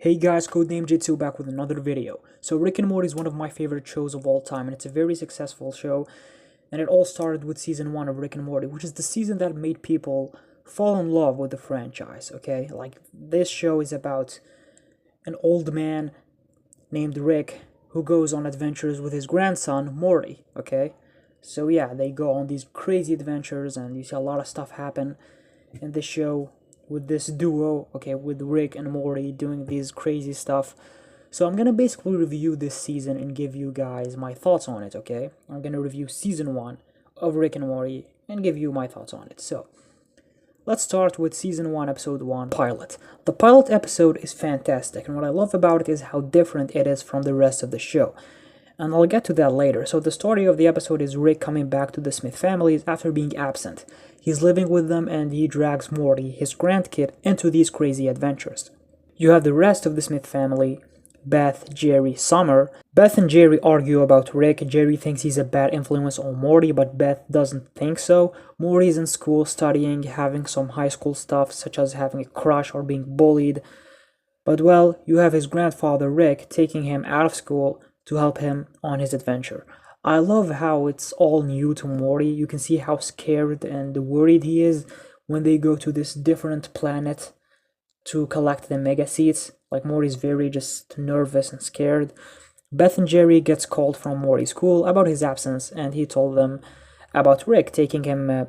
Hey guys, Codename J2 back with another video. So Rick and Morty is one of my favorite shows of all time, and it's a very successful show. And it all started with season 1 of Rick and Morty, which is the season that made people fall in love with the franchise, okay? Like, this show is about an old man named Rick who goes on adventures with his grandson, Morty, okay? So yeah, they go on these crazy adventures, and you see a lot of stuff happen in this show with this duo, okay, with Rick and Morty doing these crazy stuff. So I'm gonna basically review this season and give you guys my thoughts on it, okay? I'm gonna review season 1 of Rick and Morty and give you my thoughts on it. So let's start with season 1, episode 1, pilot. The pilot episode is fantastic, and what I love about it is how different it is from the rest of the show. And I'll get to that later. So the story of the episode is Rick coming back to the Smith family after being absent. He's living with them and he drags Morty, his grandkid, into these crazy adventures. You have the rest of the Smith family, Beth, Jerry, Summer. Beth and Jerry argue about Rick. Jerry thinks he's a bad influence on Morty, but Beth doesn't think so. Morty's in school studying, having some high school stuff, such as having a crush or being bullied. But well, you have his grandfather Rick taking him out of school to help him on his adventure. I love how it's all new to Morty. You can see how scared and worried he is when they go to this different planet to collect the mega seeds. Like, Morty's very just nervous and scared. Beth and Jerry gets called from Morty's school about his absence, and he told them about Rick taking him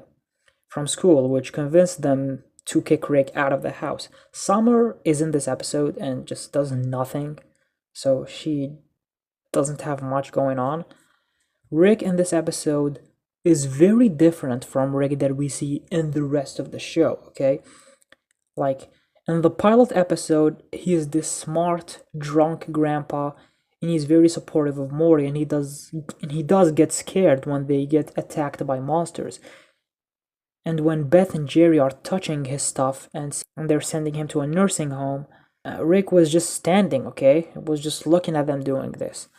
from school, which convinced them to kick Rick out of the house. Summer is in this episode and just does nothing, so she doesn't have much going on. Rick in this episode is very different from Rick that we see in the rest of the show, okay? Like, in the pilot episode, he is this smart, drunk grandpa, and he's very supportive of Morty, and he does get scared when they get attacked by monsters. And when Beth and Jerry are touching his stuff and they're sending him to a nursing home, Rick was just standing, okay? Was just looking at them doing this.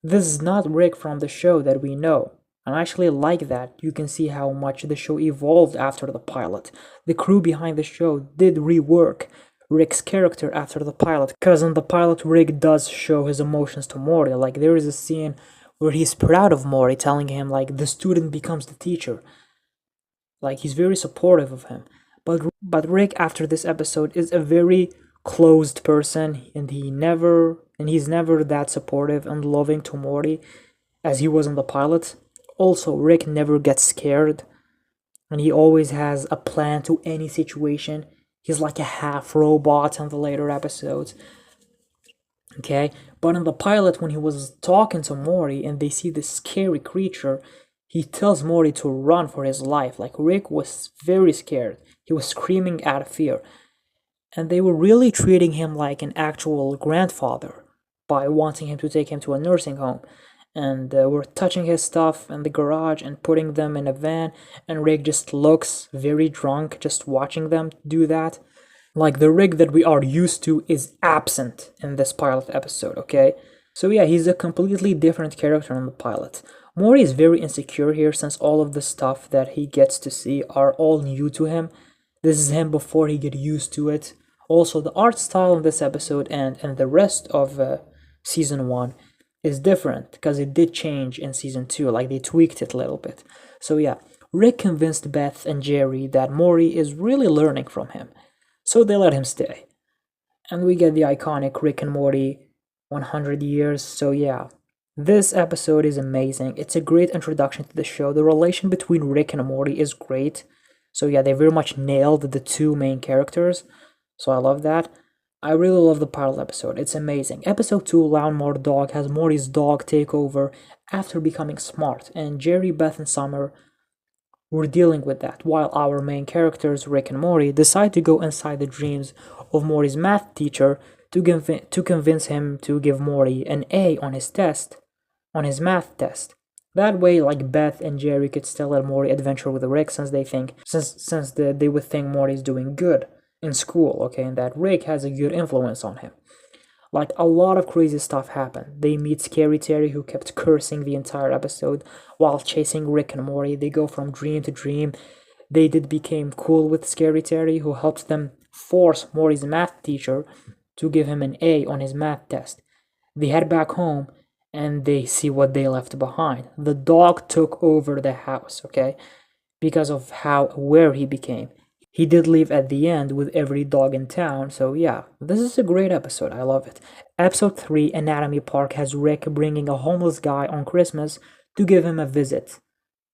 This is not Rick from the show that we know. And I actually like that. You can see how much the show evolved after the pilot. The crew behind the show did rework Rick's character after the pilot, because in the pilot Rick does show his emotions to Morty. Like, there is a scene where he's proud of Morty, telling him like the student becomes the teacher. Like, he's very supportive of him. But Rick after this episode is a very closed person, and he's never that supportive and loving to Morty as he was in the pilot. Also, Rick never gets scared, and he always has a plan to any situation. He's like a half robot in the later episodes. Okay, but in the pilot, when he was talking to Morty and they see this scary creature, he tells Morty to run for his life. Like, Rick was very scared. He was screaming out of fear. And they were really treating him like an actual grandfather by wanting him to take him to a nursing home. And were touching his stuff in the garage and putting them in a van. And Rick just looks very drunk just watching them do that. Like, the Rick that we are used to is absent in this pilot episode, okay? So yeah, he's a completely different character in the pilot. Morty is very insecure here since all of the stuff that he gets to see are all new to him. This is him before he get used to it. Also, the art style in this episode and the rest of season 1 is different because it did change in season 2. Like, they tweaked it a little bit. So yeah, Rick convinced Beth and Jerry that Morty is really learning from him. So they let him stay. And we get the iconic Rick and Morty 100 years. So yeah, this episode is amazing. It's a great introduction to the show. The relation between Rick and Morty is great. So yeah, they very much nailed the two main characters. So I love that. I really love the pilot episode. It's amazing. Episode 2, Lawnmower Dog, has Morty's dog take over after becoming smart, and Jerry, Beth, and Summer were dealing with that, while our main characters, Rick and Morty, decide to go inside the dreams of Morty's math teacher to convince him to give Morty an A on his math test. That way, like, Beth and Jerry could still let Morty adventure with Rick since they would think Morty's doing good in school, okay, and that Rick has a good influence on him. Like, a lot of crazy stuff happened. They meet Scary Terry, who kept cursing the entire episode while chasing Rick and Morty. They go from dream to dream. They became cool with Scary Terry, who helped them force Morty's math teacher to give him an A on his math test. They head back home and they see what they left behind. The dog took over the house, okay? Because of how aware he became. He did leave at the end with every dog in town, so yeah, this is a great episode. I love it. Episode 3, Anatomy Park, has Rick bringing a homeless guy on Christmas to give him a visit,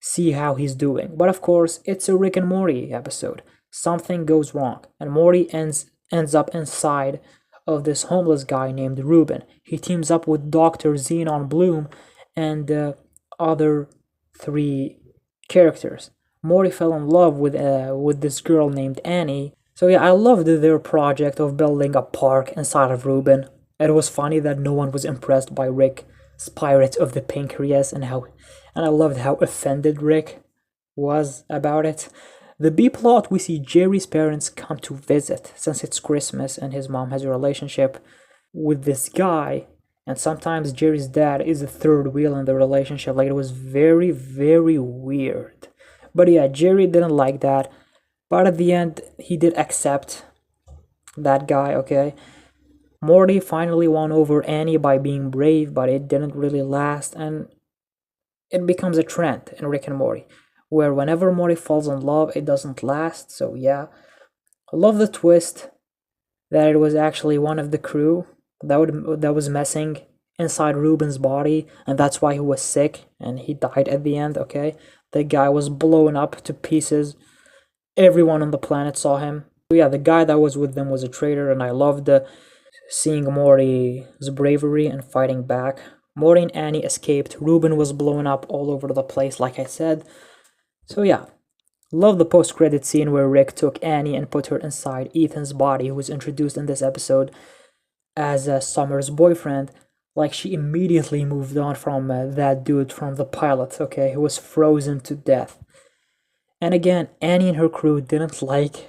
see how he's doing. But of course, it's a Rick and Morty episode. Something goes wrong, and Morty ends up inside of this homeless guy named Ruben. He teams up with Dr. Xenon Bloom and other 3 characters. Morty fell in love with this girl named Annie. So yeah, I loved their project of building a park inside of Ruben. It was funny that no one was impressed by Rick's Pirate of the Pancreas and I loved how offended Rick was about it. The B plot, we see Jerry's parents come to visit since it's Christmas and his mom has a relationship with this guy, and sometimes Jerry's dad is the third wheel in the relationship. Like, it was very, very weird. But yeah, Jerry didn't like that, but at the end he did accept that guy, okay? Morty finally won over Annie by being brave, but it didn't really last, and it becomes a trend in Rick and Morty, where whenever Morty falls in love, it doesn't last. So yeah, I love the twist that it was actually one of the crew that was messing inside Ruben's body, and that's why he was sick and he died at the end, okay? The guy was blown up to pieces. Everyone on the planet saw him. So yeah, the guy that was with them was a traitor, and I loved seeing Morty's bravery and fighting back. Morty and Annie escaped. Ruben was blown up all over the place, like I said. So yeah, love the post-credit scene where Rick took Annie and put her inside Ethan's body, who was introduced in this episode as Summer's boyfriend. Like, she immediately moved on from that dude from the pilot, okay, who was frozen to death. And again, Annie and her crew didn't like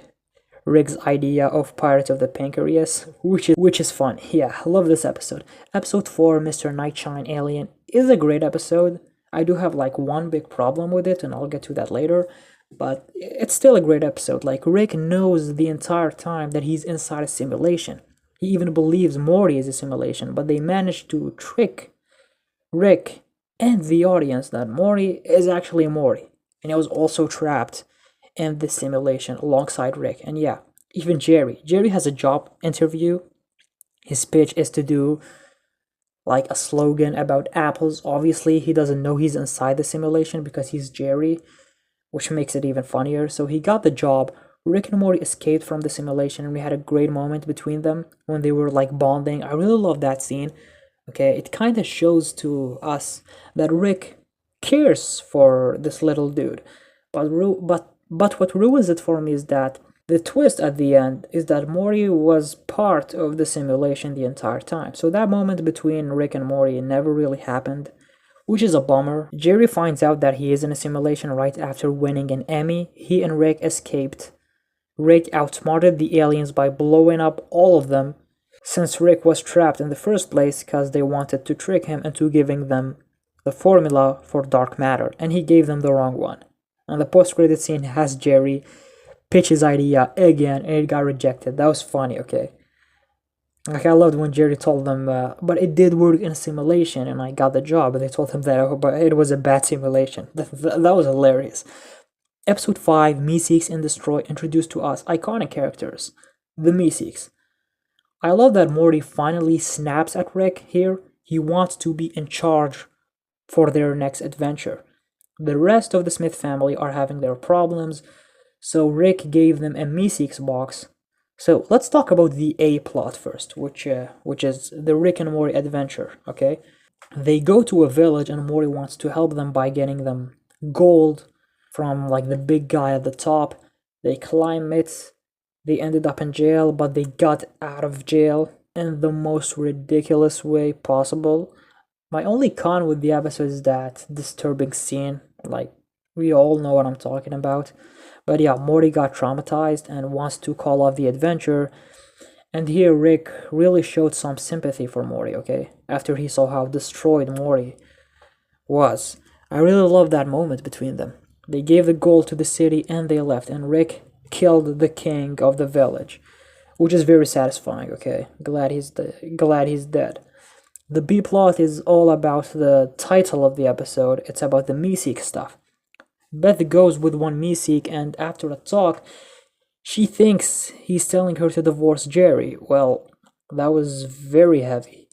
Rick's idea of Pirate of the Pancreas, which is fun. Yeah, I love this episode. Episode 4, Mr. Nightshine Alien, is a great episode. I do have like one big problem with it, and I'll get to that later, but it's still a great episode. Like, Rick knows the entire time that he's inside a simulation. He even believes Morty is a simulation, but they managed to trick Rick and the audience that Morty is actually Morty, and he was also trapped in this simulation alongside Rick. And yeah, even Jerry has a job interview. His pitch is to do like a slogan about apples. Obviously, he doesn't know he's inside the simulation because he's Jerry, which makes it even funnier. So he got the job. Rick and Morty escaped from the simulation, and we had a great moment between them when they were like bonding. I really love that scene. Okay, it kind of shows to us that Rick cares for this little dude, but what ruins it for me is that the twist at the end is that Morty was part of the simulation the entire time. So that moment between Rick and Morty never really happened, which is a bummer. Jerry finds out that he is in a simulation right after winning an Emmy. He and Rick escaped. Rick outsmarted the aliens by blowing up all of them, since Rick was trapped in the first place because they wanted to trick him into giving them the formula for dark matter, and he gave them the wrong one. And the post-credit scene has Jerry pitch his idea again, and it got rejected. That was funny, okay? Like, I loved when Jerry told them, but it did work in a simulation, and I got the job, and they told him that, oh, but it was a bad simulation. That was hilarious. Episode 5, Meeseeks and Destroy, introduced to us iconic characters, the Meeseeks. I love that Morty finally snaps at Rick here. He wants to be in charge for their next adventure. The rest of the Smith family are having their problems, so Rick gave them a Meeseeks box. So let's talk about the A plot first, which is the Rick and Morty adventure, okay? They go to a village and Morty wants to help them by getting them gold from like the big guy at the top. They climb it, they ended up in jail, but they got out of jail in the most ridiculous way possible. My only con with the episode is that disturbing scene, like, we all know what I'm talking about. But yeah, Morty got traumatized and wants to call off the adventure, and here Rick really showed some sympathy for Morty, okay? After he saw how destroyed Morty was. I really love that moment between them. They gave the gold to the city and they left, and Rick killed the king of the village, which is very satisfying. Okay, glad he's dead. The B plot is all about the title of the episode. It's about the Meeseek stuff. Beth goes with one Meeseek, and after a talk, she thinks he's telling her to divorce Jerry. Well, that was very heavy.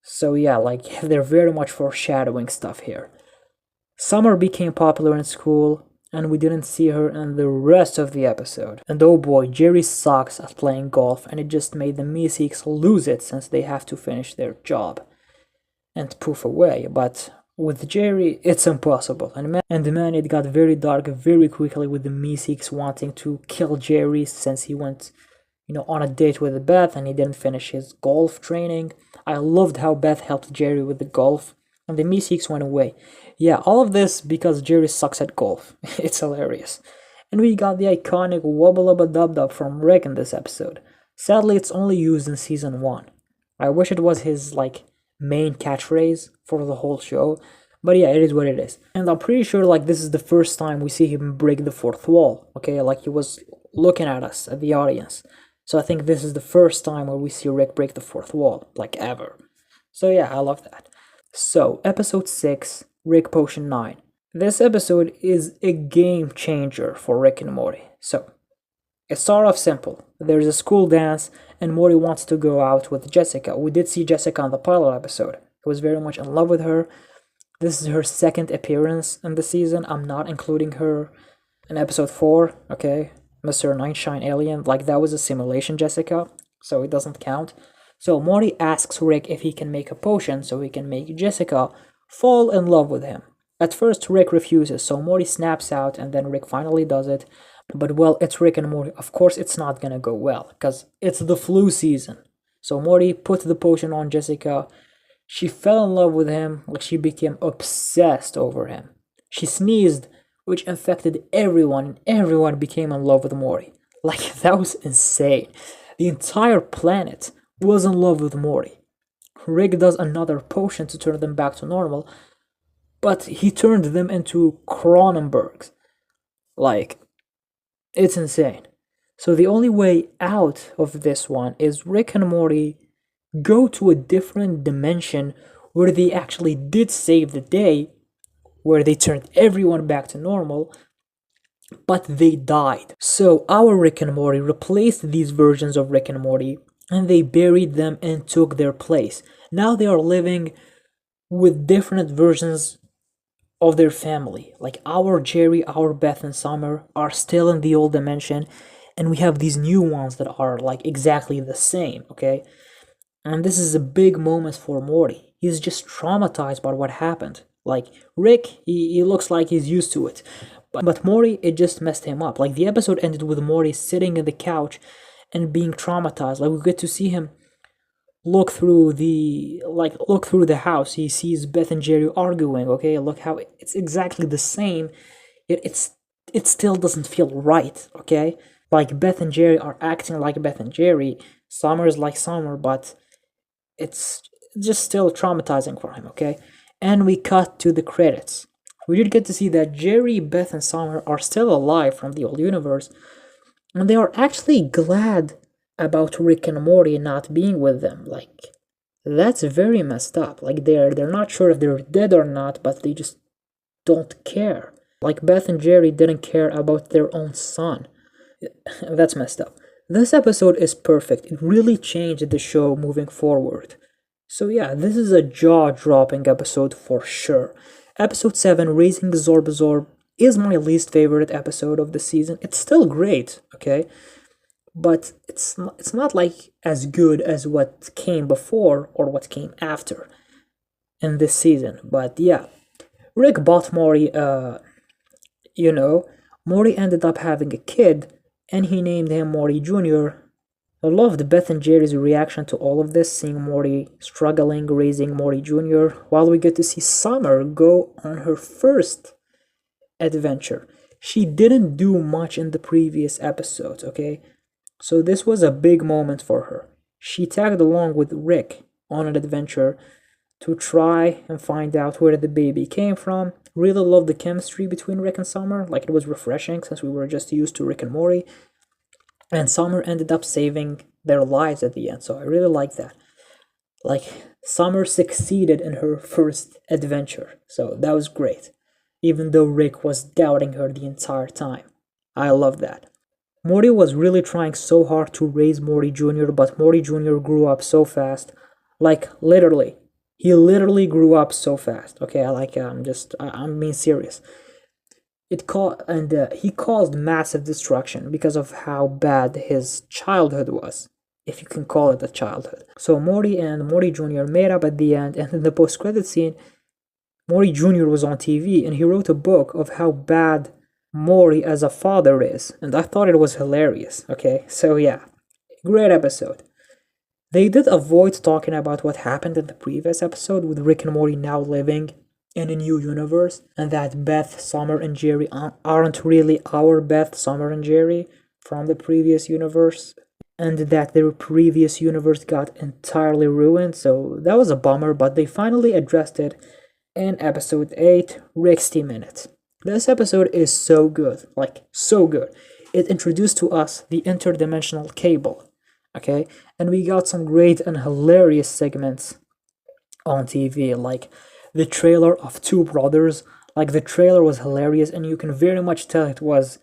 So yeah, like they're very much foreshadowing stuff here. Summer became popular in school, and we didn't see her in the rest of the episode. And oh boy, Jerry sucks at playing golf, and it just made the Meeseeks lose it since they have to finish their job and poof away. But with Jerry, it's impossible. And man, it got very dark very quickly with the Meeseeks wanting to kill Jerry since he went, on a date with Beth and he didn't finish his golf training. I loved how Beth helped Jerry with the golf, and the Meeseeks went away. Yeah, all of this because Jerry sucks at golf. It's hilarious. And we got the iconic wubba-lubba-dub-dub from Rick in this episode. Sadly, it's only used in season 1. I wish it was his, main catchphrase for the whole show, but yeah, it is what it is. And I'm pretty sure, this is the first time we see him break the fourth wall, okay? He was looking at us, at the audience. So I think this is the first time where we see Rick break the fourth wall, ever. So yeah, I love that. So, episode 6, Rick Potion 9. This episode is a game changer for Rick and Morty. So, it started off simple. There's a school dance, and Morty wants to go out with Jessica. We did see Jessica on the pilot episode. He was very much in love with her. This is her second appearance in the season. I'm not including her in episode 4, okay? Mr. Nineshine Alien. That was a simulation Jessica, so it doesn't count. So Morty asks Rick if he can make a potion so he can make Jessica fall in love with him. At first, Rick refuses, so Morty snaps out, and then Rick finally does it. But well, it's Rick and Morty. Of course it's not gonna go well, because it's the flu season. So Morty put the potion on Jessica. She fell in love with him, she became obsessed over him. She sneezed, which infected everyone, and everyone became in love with Morty. That was insane. The entire planet was in love with Morty. Rick does another potion to turn them back to normal, but he turned them into Cronenbergs. It's insane. So the only way out of this one is Rick and Morty go to a different dimension where they actually did save the day, where they turned everyone back to normal, but they died. So our Rick and Morty replaced these versions of Rick and Morty, and they buried them and took their place. Now they are living with different versions of their family. Our Jerry, our Beth and Summer are still in the old dimension, and we have these new ones that are exactly the same, okay? And this is a big moment for Morty. He's just traumatized by what happened. Rick, he looks like he's used to it. But Morty, it just messed him up. The episode ended with Morty sitting on the couch and being traumatized. We get to see him look through the house. He sees Beth and Jerry arguing, okay? Look how it's exactly the same. It still doesn't feel right, okay? Beth and Jerry are acting like Beth and Jerry. Summer is like Summer, but it's just still traumatizing for him, okay? And we cut to the credits. We did get to see that Jerry, Beth, and Summer are still alive from the old universe, and they are actually glad about Rick and Morty not being with them. That's very messed up. They're not sure if they're dead or not, but they just don't care. Beth and Jerry didn't care about their own son. That's messed up. This episode is perfect. It really changed the show moving forward. So yeah, this is a jaw-dropping episode for sure. Episode 7, Raising Zorb, is my least favorite episode of the season. It's still great, okay? But it's not as good as what came before or what came after in this season. But yeah, Rick bought Morty, Morty ended up having a kid, and he named him Morty Jr. I loved Beth and Jerry's reaction to all of this, seeing Morty struggling, raising Morty Jr., while we get to see Summer go on her first adventure. She didn't do much in the previous episodes, okay? So this was a big moment for her. She tagged along with Rick on an adventure to try and find out where the baby came from. Really loved the chemistry between Rick and Summer. It was refreshing since we were just used to Rick and Morty. And Summer ended up saving their lives at the end. So I really like that. Like, Summer succeeded in her first adventure, so that was great. Even though Rick was doubting her the entire time. I love that. Morty was really trying so hard to raise Morty Jr., but Morty Jr. grew up so fast. Like, literally. He literally grew up so fast. Okay, I'm being serious. He caused massive destruction because of how bad his childhood was, if you can call it a childhood. So Morty and Morty Jr. made up at the end, and in the post-credit scene, Morty Jr. was on TV and he wrote a book of how bad Morty as a father is, and I thought it was hilarious. Okay, so yeah, great episode. They did avoid talking about what happened in the previous episode with Rick and Morty now living in a new universe, and that Beth, Summer, and Jerry aren't really our Beth, Summer, and Jerry from the previous universe, and that their previous universe got entirely ruined, so that was a bummer, but they finally addressed it in episode 8, Rick's Minute. This episode is so good, like, so good. It introduced to us the interdimensional cable, okay? And we got some great and hilarious segments on TV, like the trailer of Two Brothers. Like, the trailer was hilarious, and you can very much tell it was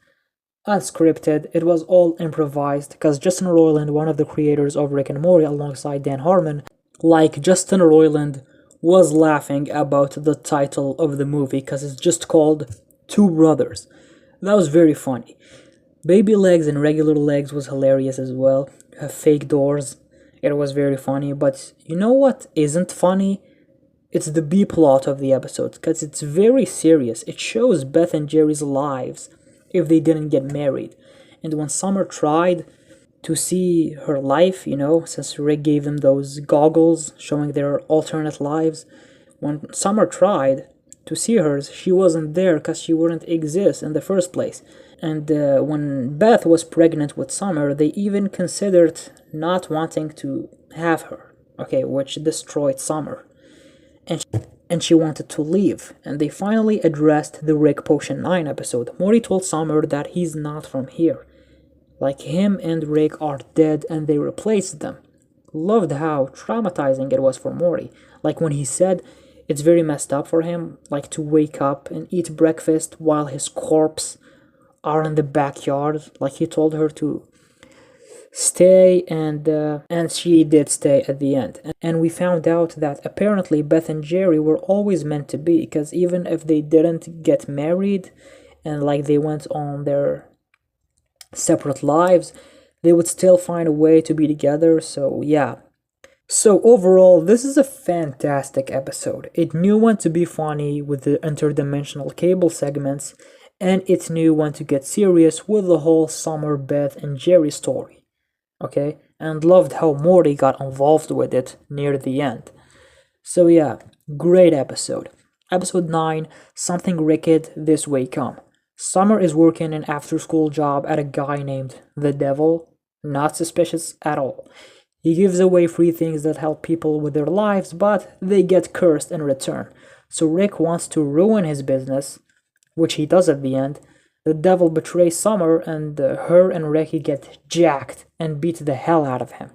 unscripted. It was all improvised, because Justin Roiland, one of the creators of Rick and Morty, alongside Dan Harmon, like, Justin Roiland was laughing about the title of the movie, because it's just called Two Brothers. That was very funny. Baby Legs and Regular Legs was hilarious as well. Fake doors, it was very funny. But you know what isn't funny? It's the B plot of the episode, because it's very serious. It shows Beth and Jerry's lives if they didn't get married. And when Summer tried to see her life, since Rick gave them those goggles showing their alternate lives, when Summer tried to see hers, she wasn't there because she wouldn't exist in the first place. And when Beth was pregnant with Summer, they even considered not wanting to have her, okay, which destroyed Summer. And she wanted to leave. And they finally addressed the Rick Potion 9 episode. Morty told Summer that he's not from here. Like, him and Rick are dead and they replaced them. Loved how traumatizing it was for Morty. Like, when he said it's very messed up for him, like, to wake up and eat breakfast while his corpse are in the backyard. Like, he told her to stay, and she did stay at the end. And we found out that apparently Beth and Jerry were always meant to be, because even if they didn't get married and like they went on their separate lives, they would still find a way to be together. So yeah. So overall, this is a fantastic episode. It knew when to be funny with the interdimensional cable segments, and it knew when to get serious with the whole Summer, Beth, and Jerry story. Okay, and loved how Morty got involved with it near the end. So yeah, great episode. Episode 9, Something Wicked This Way Come. Summer is working an after-school job at a guy named The Devil. Not suspicious at all. He gives away free things that help people with their lives, but they get cursed in return. So Rick wants to ruin his business, which he does at the end. The devil betrays Summer, and her and Ricky get jacked and beat the hell out of him.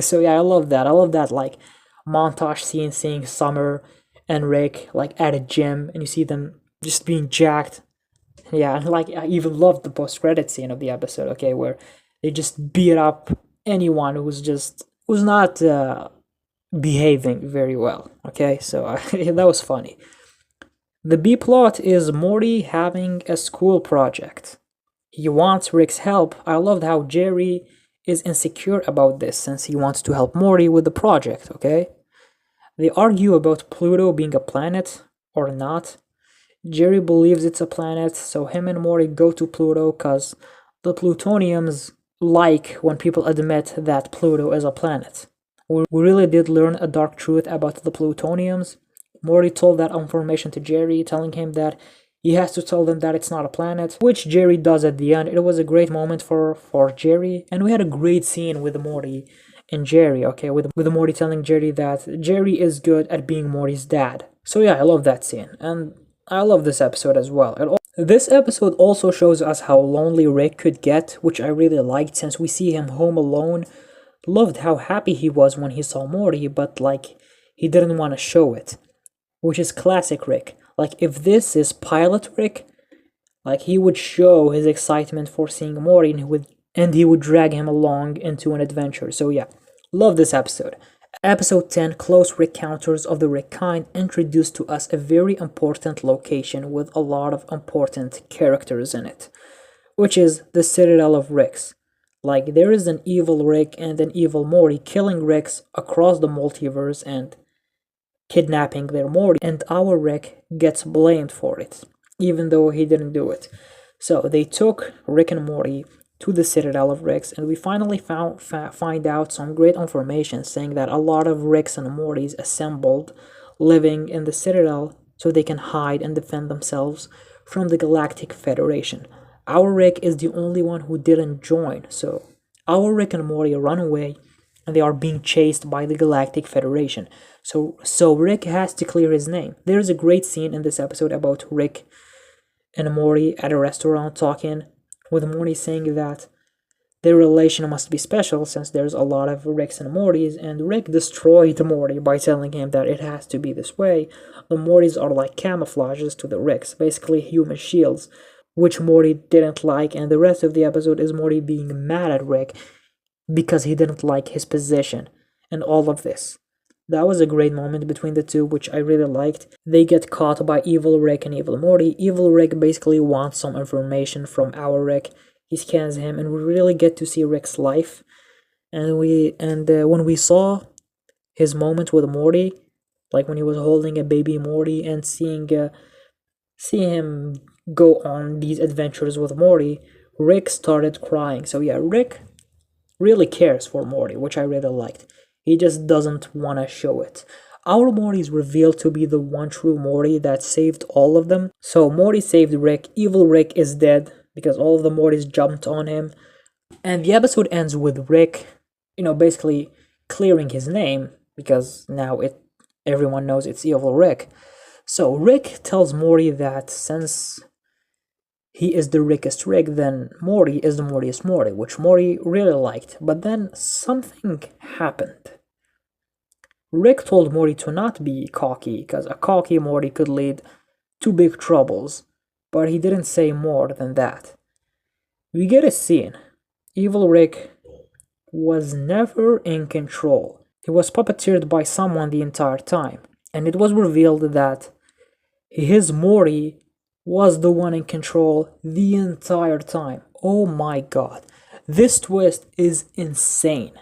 So yeah, I love that. I love that, like, montage scene seeing Summer and Rick like at a gym, and you see them just being jacked. Yeah, and like, I even loved the post-credit scene of the episode, okay, where they just beat up anyone who's not behaving very well. Okay, so that was funny. The B plot is Morty having a school project. He wants Rick's help. I loved how Jerry is insecure about this since he wants to help Morty with the project, okay? They argue about Pluto being a planet or not. Jerry believes it's a planet, so him and Morty go to Pluto because the Plutonians like when people admit that Pluto is a planet. We really did learn a dark truth about the Plutonians. Morty told that information to Jerry, telling him that he has to tell them that it's not a planet, which Jerry does at the end. It was a great moment for Jerry, and we had a great scene with Morty and Jerry, okay, with Morty telling Jerry that Jerry is good at being Morty's dad. So yeah, I love that scene, and I love this episode as well. This episode also shows us how lonely Rick could get, which I really liked since we see him home alone loved how happy he was when he saw Morty, but like he didn't want to show it, which is classic Rick. Like if this is pilot Rick, like he would show his excitement for seeing Morty and he would drag him along into an adventure. So yeah, love this episode. Episode 10, Close Encounters of the Rick Kind, introduced to us a very important location with a lot of important characters in it, which is the Citadel of Ricks. Like, there is an evil Rick and an evil Morty killing Ricks across the multiverse and kidnapping their Morty, and our Rick gets blamed for it, even though he didn't do it. So they took Rick and Morty to the Citadel of Ricks, and we finally find out some great information saying that a lot of Ricks and Mortys assembled living in the Citadel so they can hide and defend themselves from the Galactic Federation. Our Rick is the only one who didn't join, so our Rick and Morty run away and they are being chased by the Galactic Federation. So Rick has to clear his name. There's a great scene in this episode about Rick and Morty at a restaurant talking, with Morty saying that their relation must be special since there's a lot of Ricks and Mortys, and Rick destroyed Morty by telling him that it has to be this way. The Mortys are like camouflages to the Ricks, basically human shields, which Morty didn't like, and the rest of the episode is Morty being mad at Rick because he didn't like his position and all of this. That was a great moment between the two, which I really liked. They get caught by evil Rick and evil Morty. Evil Rick basically wants some information from our Rick. He scans him, and we really get to see Rick's life. And when we saw his moment with Morty, like when he was holding a baby Morty and seeing him go on these adventures with Morty, Rick started crying. So yeah, Rick really cares for Morty, which I really liked. He just doesn't want to show it. Our Morty is revealed to be the one true Morty that saved all of them. So Morty saved Rick. Evil Rick is dead because all of the Mortys jumped on him. And the episode ends with Rick, basically clearing his name because now everyone knows it's Evil Rick. So Rick tells Morty that since he is the Rickest Rick, then Morty is the Mortiest Morty, which Morty really liked. But then something happened. Rick told Morty to not be cocky, because a cocky Morty could lead to big troubles, but he didn't say more than that. We get a scene. Evil Rick was never in control. He was puppeteered by someone the entire time, and it was revealed that his Morty was the one in control the entire time. Oh my god. This twist is insane.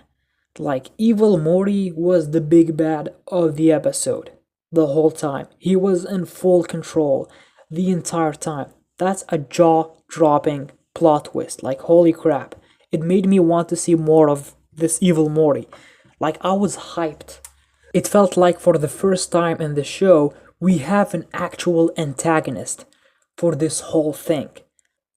Like, evil Morty was the big bad of the episode the whole time. He was in full control the entire time. That's a jaw-dropping plot twist. Like, holy crap. It made me want to see more of this evil Morty. Like, I was hyped. It felt like for the first time in the show, we have an actual antagonist for this whole thing.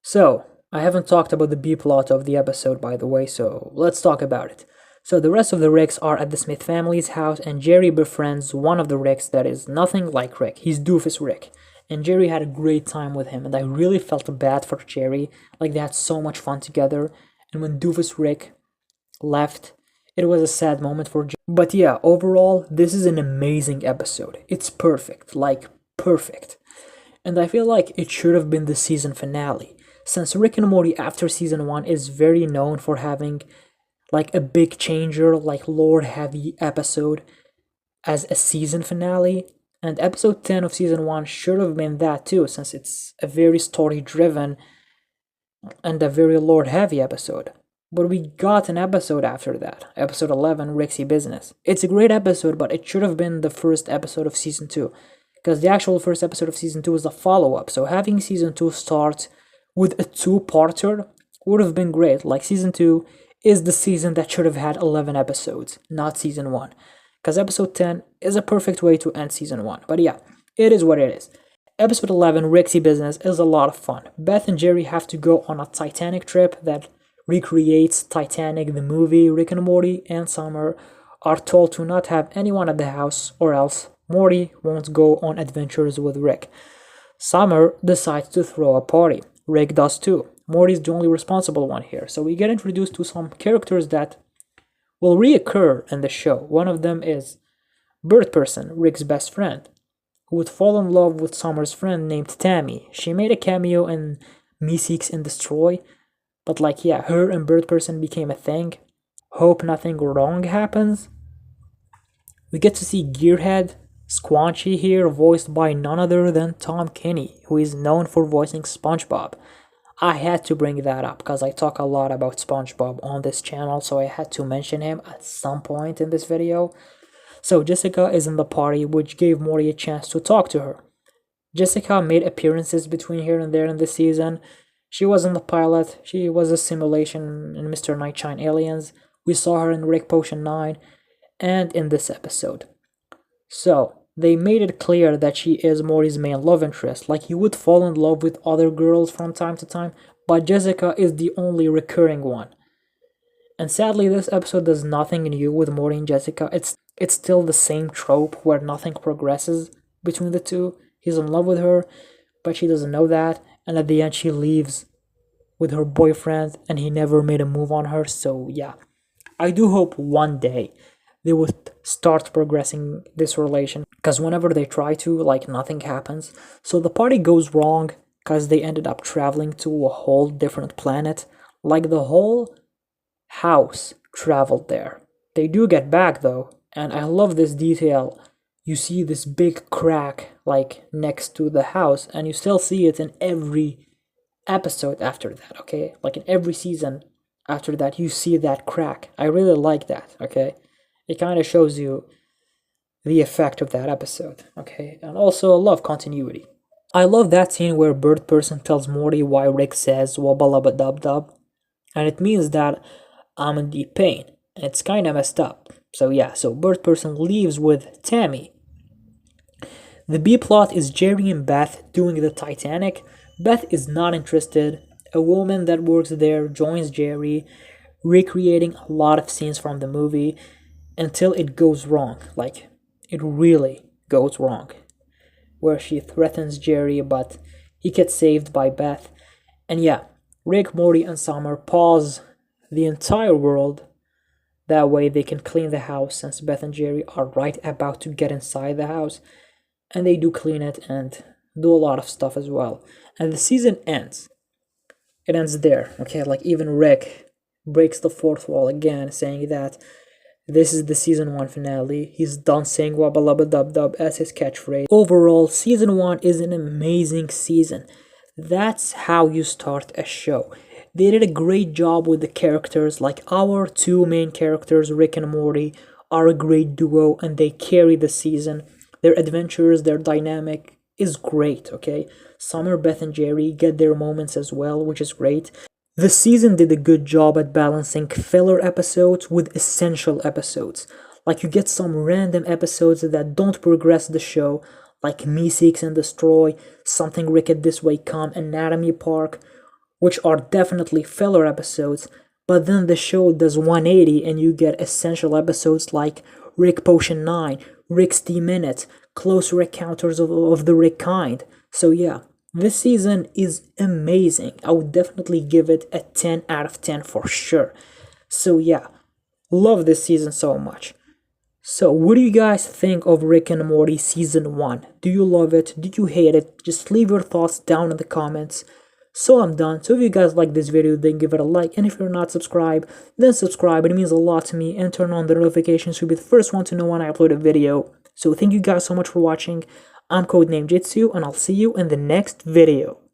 So, I haven't talked about the B-plot of the episode, by the way, so let's talk about it. So the rest of the Ricks are at the Smith family's house, and Jerry befriends one of the Ricks that is nothing like Rick. He's Doofus Rick. And Jerry had a great time with him, and I really felt bad for Jerry. Like, they had so much fun together, and when Doofus Rick left, it was a sad moment for Jerry. But yeah, overall, this is an amazing episode. It's perfect, like, perfect. And I feel like it should have been the season finale, since Rick and Morty after season 1 is very known for having like a big changer, like lore heavy episode as a season finale, and episode 10 of season 1 should have been that too, since it's a very story driven and a very lore heavy episode. But we got an episode after that, episode 11, Rixie Business. It's a great episode, but it should have been the first episode of season 2, because the actual first episode of season 2 is a follow-up, so having season 2 start with a two-parter would have been great. Like, season 2 is the season that should have had 11 episodes, not season 1. Because episode 10 is a perfect way to end season 1. But yeah, it is what it is. Episode 11, Rixie Business, is a lot of fun. Beth and Jerry have to go on a Titanic trip that recreates Titanic the movie. Rick and Morty and Summer are told to not have anyone at the house, or else Morty won't go on adventures with Rick. Summer decides to throw a party. Rick does too. Morty's the only responsible one here. So we get introduced to some characters that will reoccur in the show. One of them is Bird Person, Rick's best friend, who would fall in love with Summer's friend named Tammy. She made a cameo in Me Seeks and Destroy, but like, yeah, her and Bird Person became a thing. Hope nothing wrong happens. We get to see Gearhead, Squanchy here, voiced by none other than Tom Kenny, who is known for voicing SpongeBob. I had to bring that up because I talk a lot about SpongeBob on this channel, so I had to mention him at some point in this video. So Jessica is in the party, which gave Morty a chance to talk to her. Jessica made appearances between here and there in this season. She was in the pilot, she was a simulation in Mr. Nightshine Aliens, we saw her in Rick Potion 9, and in this episode. So, they made it clear that she is Morty's main love interest, like he would fall in love with other girls from time to time, but Jessica is the only recurring one. And sadly, this episode does nothing new with Morty and Jessica. It's still the same trope where nothing progresses between the two. He's in love with her, but she doesn't know that, and at the end she leaves with her boyfriend and he never made a move on her. So yeah, I do hope one day they would start progressing this relation, because whenever they try to, like, nothing happens. So the party goes wrong because they ended up traveling to a whole different planet. Like, the whole house traveled there. They do get back though, and I love this detail. You see this big crack like next to the house, and you still see it in every episode after that, okay? Like in every season after that, you see that crack. I really like that, okay? It kind of shows you the effect of that episode, okay? And also, I love continuity. I love that scene where Bird Person tells Morty why Rick says wabba dub dub, and it means that I'm in deep pain, and it's kind of messed up. So yeah, so Bird Person leaves with Tammy. The B plot is Jerry and Beth doing the Titanic. Beth is not interested. A woman that works there joins Jerry, recreating a lot of scenes from the movie until it goes wrong. Like, it really goes wrong. Where she threatens Jerry, but he gets saved by Beth. And yeah, Rick, Morty, and Summer pause the entire world. That way they can clean the house, since Beth and Jerry are right about to get inside the house. And they do clean it and do a lot of stuff as well. And the season ends. It ends there, okay? Like, even Rick breaks the fourth wall again, saying that this is the season 1 finale. He's done saying wabba lubba dub dub as his catchphrase. Overall, season 1 is an amazing season. That's how you start a show. They did a great job with the characters. Like, our two main characters, Rick and Morty, are a great duo and they carry the season. Their adventures, their dynamic is great, okay? Summer, Beth, and Jerry get their moments as well, which is great. The season did a good job at balancing filler episodes with essential episodes. Like, you get some random episodes that don't progress the show, like Me Seeks and Destroy, Something Wicked This Way Come, Anatomy Park, which are definitely filler episodes, but then the show does 180 and you get essential episodes like Rick Potion 9, Rick's D-Minute, Closer Encounters of the Rick Kind. So yeah, this season is amazing. I would definitely give it a 10 out of 10 for sure. So yeah, love this season so much. So what do you guys think of Rick and Morty season 1? Do you love it? Do you hate it? Just leave your thoughts down in the comments. So I'm done. So if you guys like this video, then give it a like, and if you're not subscribed, then subscribe. It means a lot to me, and turn on the notifications to be the first one to know when I upload a video. So thank you guys so much for watching. I'm Codename Jitsu, and I'll see you in the next video.